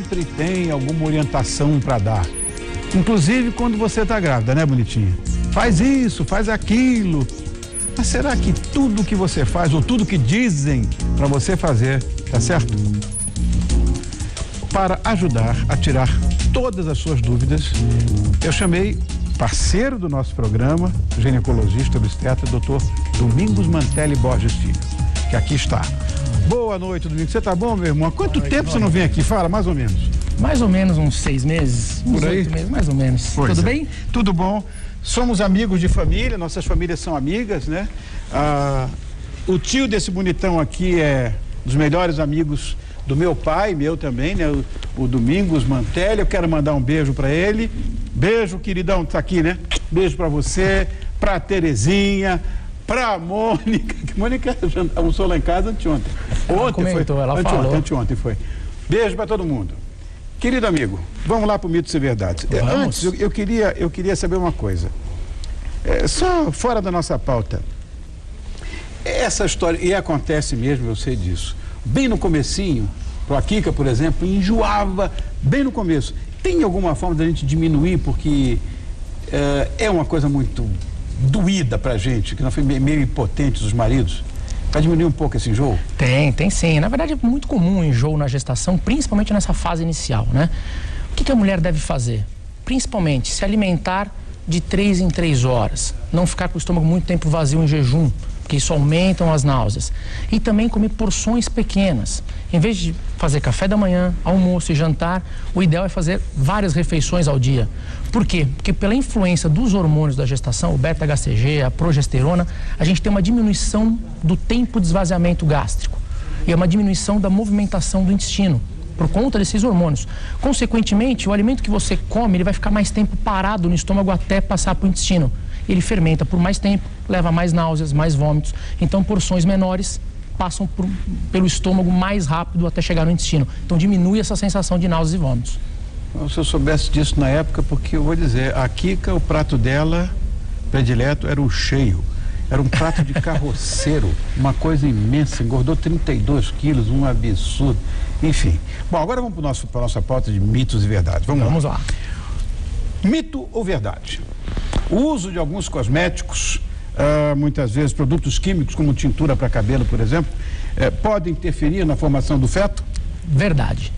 sempre tem alguma orientação para dar. Inclusive quando você está grávida, né, bonitinha? Faz isso, faz aquilo. Mas será que tudo que você faz, ou tudo que dizem para você fazer, tá certo? Para ajudar a tirar todas as suas dúvidas, eu chamei parceiro do nosso programa, ginecologista obstetra, Dr. Domingos Mantelli Borges Filho, que aqui está. Boa noite, Domingos. Você tá bom, meu irmão? Há quanto tempo você não vem aqui? Fala, mais ou menos. Mais ou menos uns 6 meses. Por aí? 8 meses, mais ou menos. Tudo bem? Tudo bom. Somos amigos de família, nossas famílias são amigas, né? O tio desse bonitão aqui é dos melhores amigos do meu pai, meu também, né? O Domingos Mantelli. Eu quero mandar um beijo para ele. Beijo, queridão, tá aqui, né? Beijo para você, pra Terezinha, pra Mônica. Mônica almoçou lá em casa anteontem. Ela comentou, ela falou. Anteontem foi. Beijo para todo mundo. Querido amigo, vamos lá para o Mitos e Verdades. Antes, eu queria saber uma coisa. Só fora da nossa pauta. Essa história, e acontece mesmo, eu sei disso. Bem no comecinho, a Kika, por exemplo, enjoava bem no começo. Tem alguma forma da gente diminuir, porque é uma coisa muito doída pra gente, que nós fomos meio impotentes, os maridos, para diminuir um pouco esse enjoo? Tem sim. Na verdade, é muito comum o enjoo na gestação, principalmente nessa fase inicial, né? O que a mulher deve fazer? Principalmente se alimentar de 3 em 3 horas, não ficar com o estômago muito tempo vazio em jejum, porque isso aumentam as náuseas. E também comer porções pequenas. Em vez de fazer café da manhã, almoço e jantar, o ideal é fazer várias refeições ao dia. Por quê? Porque pela influência dos hormônios da gestação, o beta-HCG, a progesterona, a gente tem uma diminuição do tempo de esvaziamento gástrico e uma diminuição da movimentação do intestino, por conta desses hormônios. Consequentemente, o alimento que você come, ele vai ficar mais tempo parado no estômago até passar para o intestino. Ele fermenta por mais tempo, leva mais náuseas, mais vômitos. Então, porções menores passam pelo estômago mais rápido até chegar no intestino. Então, diminui essa sensação de náuseas e vômitos. Se eu soubesse disso na época, porque eu vou dizer, a Kika, o prato dela, predileto, era o cheio. Era um prato de carroceiro, uma coisa imensa, engordou 32 quilos, um absurdo. Enfim. Bom, agora vamos para a nossa pauta de mitos e verdades. Vamos lá. Mito ou verdade? O uso de alguns cosméticos, muitas vezes produtos químicos, como tintura para cabelo, por exemplo, pode interferir na formação do feto? Verdade.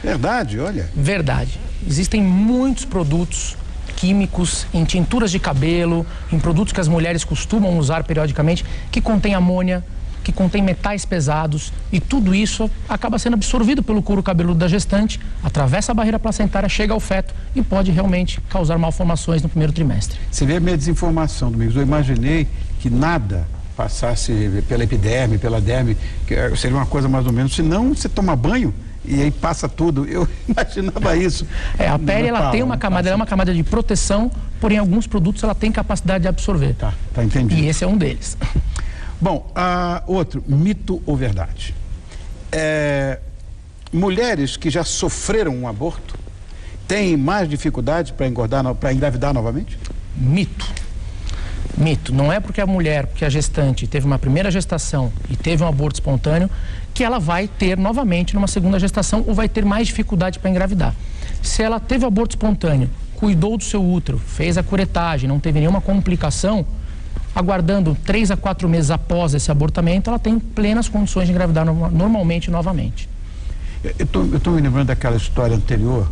Verdade, olha. Verdade. Existem muitos produtos químicos em tinturas de cabelo, em produtos que as mulheres costumam usar periodicamente, que contém amônia, que contém metais pesados, e tudo isso acaba sendo absorvido pelo couro cabeludo da gestante, atravessa a barreira placentária, chega ao feto e pode realmente causar malformações no primeiro trimestre. Você vê a minha desinformação, Domingos. Eu imaginei que nada passasse pela epiderme, pela derme, que seria uma coisa mais ou menos, senão você toma banho e aí passa tudo. Eu imaginava isso. A pele, ela tem uma camada, ela é uma camada de proteção, porém alguns produtos ela tem capacidade de absorver. Tá entendido. E esse é um deles. Bom, outro, mito ou verdade? Mulheres que já sofreram um aborto têm mais dificuldade para engravidar novamente? Mito. Não é porque a gestante teve uma primeira gestação e teve um aborto espontâneo que ela vai ter novamente numa segunda gestação ou vai ter mais dificuldade para engravidar. Se ela teve aborto espontâneo, cuidou do seu útero, fez a curetagem, não teve nenhuma complicação, aguardando 3 a 4 meses após esse abortamento, ela tem plenas condições de engravidar normalmente novamente. Eu estou me lembrando daquela história anterior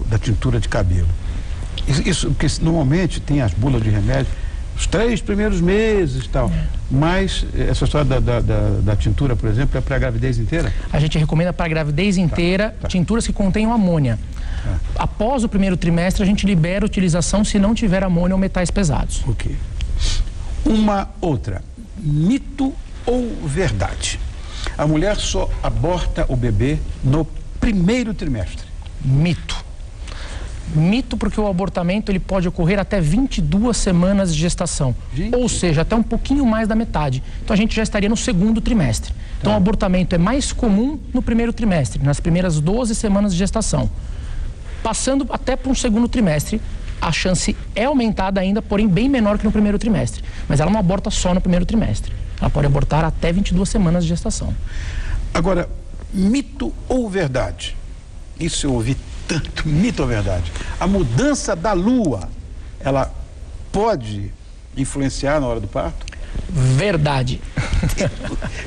da tintura de cabelo. Isso, porque normalmente tem as bulas de remédio, os 3 primeiros meses e tal. Mas essa história da tintura, por exemplo, é para a gravidez inteira? A gente recomenda para a gravidez inteira tinturas que contenham amônia. Após o primeiro trimestre, a gente libera a utilização se não tiver amônia ou metais pesados. Ok. Uma outra, mito ou verdade? A mulher só aborta o bebê no primeiro trimestre. Mito porque o abortamento ele pode ocorrer até 22 semanas de gestação. Gente. Ou seja, até um pouquinho mais da metade. Então a gente já estaria no segundo trimestre. Então o abortamento é mais comum no primeiro trimestre, nas primeiras 12 semanas de gestação. Passando até para um segundo trimestre, a chance é aumentada ainda, porém bem menor que no primeiro trimestre. Mas ela não aborta só no primeiro trimestre. Ela pode abortar até 22 semanas de gestação. Agora, mito ou verdade? Isso eu ouvi tanto, mito ou verdade? A mudança da lua, ela pode influenciar na hora do parto? Verdade.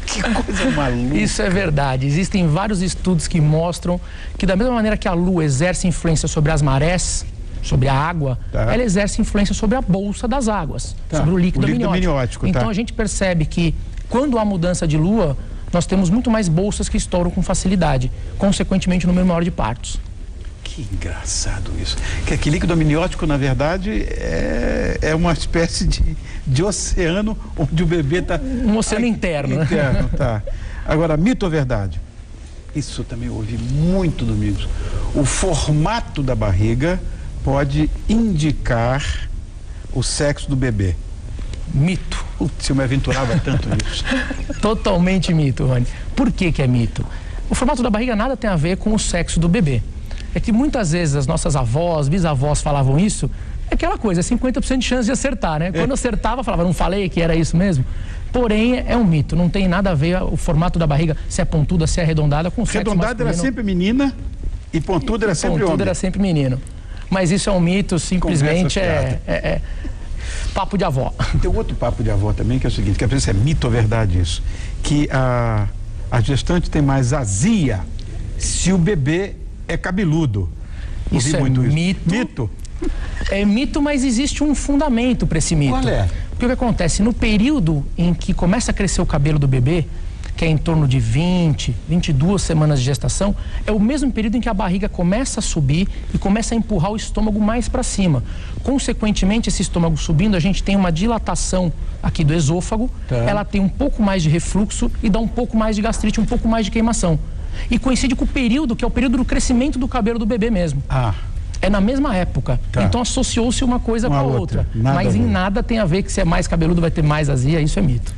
Que coisa maluca. Isso é verdade. Existem vários estudos que mostram que da mesma maneira que a lua exerce influência sobre as marés, sobre a água, ela exerce influência sobre a bolsa das águas, sobre o líquido amniótico. Então a gente percebe que quando há mudança de lua, nós temos muito mais bolsas que estouram com facilidade, consequentemente o número maior de partos. Que engraçado isso. Que líquido amniótico, na verdade, é uma espécie de oceano onde o bebê está... Um oceano interno, né? Tá. Agora, mito ou verdade? Isso também eu ouvi muito, Domingos. O formato da barriga pode indicar o sexo do bebê. Mito. Putz, eu me aventurava tanto nisso. Totalmente mito, Rony. Por que é mito? O formato da barriga nada tem a ver com o sexo do bebê. É que muitas vezes as nossas avós, bisavós falavam isso, é aquela coisa, 50% de chance de acertar, né? Quando acertava, falava, não falei que era isso mesmo? Porém, é um mito, não tem nada a ver o formato da barriga, se é pontuda, se é arredondada, com o sexo masculino. Arredondada era sempre menina e pontuda era sempre homem. Pontuda era sempre menino. Mas isso é um mito, simplesmente é papo de avó. Tem outro papo de avó também, que é o seguinte, que a se é mito ou verdade isso, que a gestante tem mais azia se o bebê é cabeludo. Isso é muito mito. Mito? É mito, mas existe um fundamento para esse mito. Qual é? Porque o que acontece? No período em que começa a crescer o cabelo do bebê, que é em torno de 22 semanas de gestação, é o mesmo período em que a barriga começa a subir e começa a empurrar o estômago mais para cima. Consequentemente, esse estômago subindo, a gente tem uma dilatação aqui do esôfago, ela tem um pouco mais de refluxo e dá um pouco mais de gastrite, um pouco mais de queimação. E coincide com o período, que é o período do crescimento do cabelo do bebê mesmo. É na mesma época. Então associou-se uma coisa com a outra. Mas em nada tem a ver que se é mais cabeludo vai ter mais azia, isso é mito.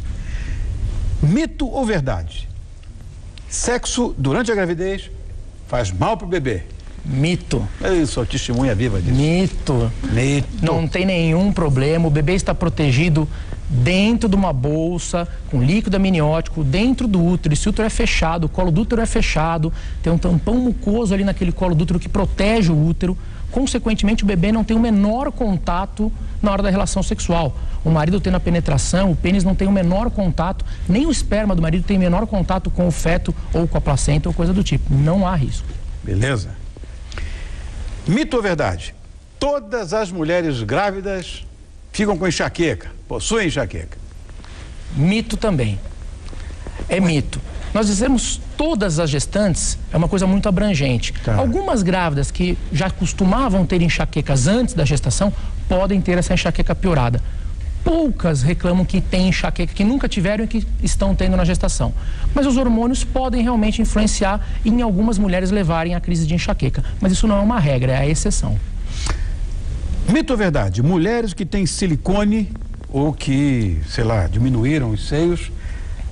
Mito ou verdade? Sexo durante a gravidez faz mal pro bebê. Mito. Eu sou testemunha viva disso. Mito. Não tem nenhum problema, o bebê está protegido dentro de uma bolsa com líquido amniótico, dentro do útero. Esse útero é fechado, o colo do útero é fechado, tem um tampão mucoso ali naquele colo do útero que protege o útero. Consequentemente, o bebê não tem o menor contato na hora da relação sexual. O marido tendo a penetração, o pênis não tem o menor contato, nem o esperma do marido tem o menor contato com o feto ou com a placenta ou coisa do tipo. Não há risco. Beleza? Mito ou verdade? Todas as mulheres grávidas ficam com enxaqueca, possuem enxaqueca. Mito também. É mito. Nós dizemos todas as gestantes, é uma coisa muito abrangente. Algumas grávidas que já costumavam ter enxaquecas antes da gestação, podem ter essa enxaqueca piorada. Poucas reclamam que têm enxaqueca, que nunca tiveram e que estão tendo na gestação. Mas os hormônios podem realmente influenciar e em algumas mulheres levarem à crise de enxaqueca. Mas isso não é uma regra, é a exceção. Mito ou verdade? Mulheres que têm silicone ou que, sei lá, diminuíram os seios,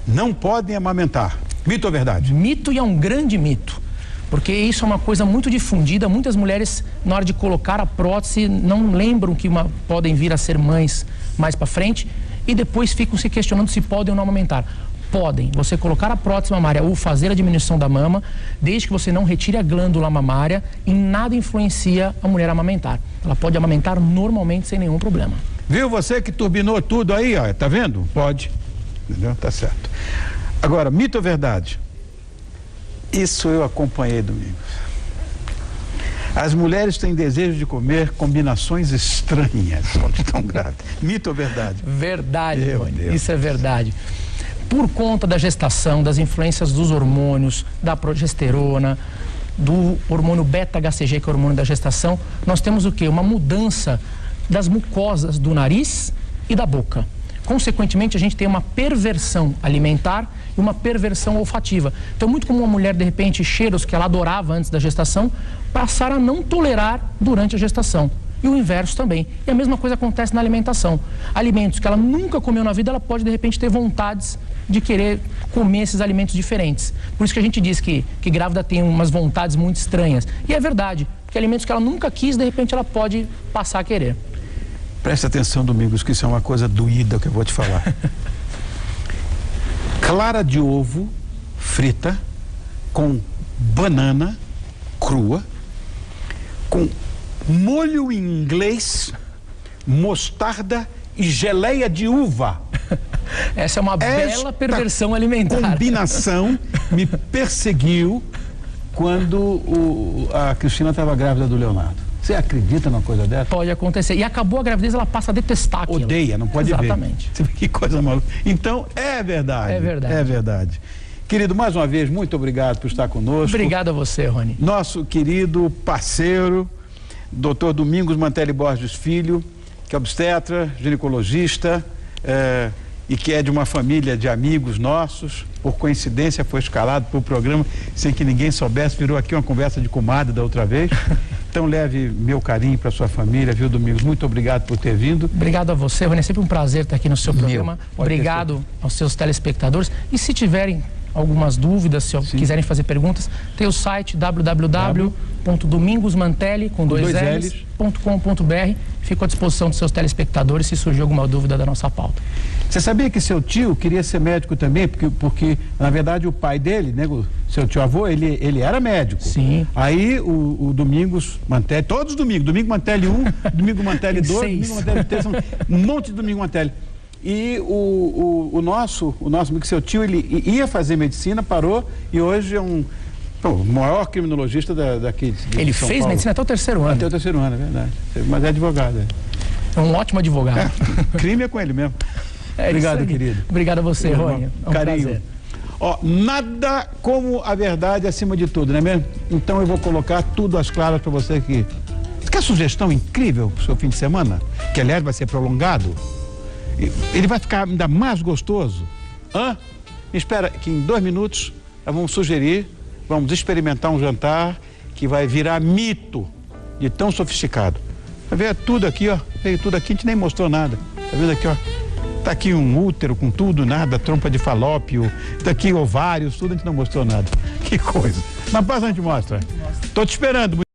não podem amamentar. Mito ou verdade? Mito, e é um grande mito. Porque isso é uma coisa muito difundida. Muitas mulheres, na hora de colocar a prótese, não lembram que podem vir a ser mães mais para frente e depois ficam se questionando se podem ou não amamentar. Podem. Você colocar a prótese mamária ou fazer a diminuição da mama, desde que você não retire a glândula mamária, em nada influencia a mulher a amamentar. Ela pode amamentar normalmente sem nenhum problema. Viu você que turbinou tudo aí, ó, tá vendo? Pode. Entendeu? Tá certo. Agora, mito ou verdade? Isso eu acompanhei, Domingos. As mulheres têm desejo de comer combinações estranhas quando estão grávidas. Mito ou verdade? Verdade, Rony. Isso é verdade. Por conta da gestação, das influências dos hormônios, da progesterona, do hormônio beta-HCG, que é o hormônio da gestação, nós temos o quê? Uma mudança das mucosas do nariz e da boca. Consequentemente, a gente tem uma perversão alimentar e uma perversão olfativa. Então, é muito comum uma mulher, de repente, cheiros que ela adorava antes da gestação, passar a não tolerar durante a gestação. E o inverso também. E a mesma coisa acontece na alimentação. Alimentos que ela nunca comeu na vida, ela pode, de repente, ter vontades de querer comer esses alimentos diferentes. Por isso que a gente diz que grávida tem umas vontades muito estranhas. E é verdade, porque alimentos que ela nunca quis, de repente, ela pode passar a querer. Presta atenção, Domingos, que isso é uma coisa doída que eu vou te falar. Clara de ovo frita com banana crua, com molho inglês, mostarda e geleia de uva. Essa é uma bela perversão alimentar. Combinação me perseguiu quando a Cristina estava grávida do Leonardo. Você acredita numa coisa dessa? Pode acontecer. E acabou a gravidez, ela passa a detestar aquilo. Odeia, não pode ver. Exatamente. Que coisa maluca. Então, é verdade. É verdade. É verdade. Querido, mais uma vez, muito obrigado por estar conosco. Obrigado a você, Rony. Nosso querido parceiro, Dr. Domingos Mantelli Borges Filho, que é obstetra, ginecologista, e que é de uma família de amigos nossos. Por coincidência foi escalado para o programa sem que ninguém soubesse, virou aqui uma conversa de comadre da outra vez. Então leve meu carinho para sua família, viu, Domingos? Muito obrigado por ter vindo. Obrigado a você, Rony, é sempre um prazer estar aqui no seu programa. Obrigado aos seus telespectadores. E se tiverem algumas dúvidas, se quiserem fazer perguntas, tem o site www.domingosmantelli.com.br. Fico à disposição dos seus telespectadores se surgir alguma dúvida da nossa pauta. Você sabia que seu tio queria ser médico também? Porque na verdade, o pai dele, né, o seu tio-avô, ele era médico. Sim. Aí o Domingos Mantelli, todos os domingos, Domingo Mantelli 1, Domingo Mantelli 2, Domingo Mantelli 3, um monte de Domingo Mantelli. E o nosso amigo, seu tio, ele ia fazer medicina, parou e hoje é o maior criminologista daqui de Ele São fez Paulo. medicina até o terceiro ano. Até o terceiro ano, é verdade. Mas é advogado. É um ótimo advogado. Crime é com ele mesmo. Obrigado, querido. Obrigado a você, Rony. É um carinho. prazer. Nada como a verdade acima de tudo, não é mesmo? Então eu vou colocar tudo às claras para você aqui. Você quer sugestão incrível para o seu fim de semana? Que, aliás, vai ser prolongado? Ele vai ficar ainda mais gostoso? Espera que em 2 minutos nós vamos sugerir, vamos experimentar um jantar que vai virar mito de tão sofisticado. Vai ver tudo aqui, ó. Veio tudo aqui, a gente nem mostrou nada. Tá vendo aqui, ó? Tá aqui um útero com tudo, nada, trompa de falópio, tá aqui ovários, tudo, a gente não mostrou nada. Que coisa. Mas depois a gente mostra. Tô te esperando.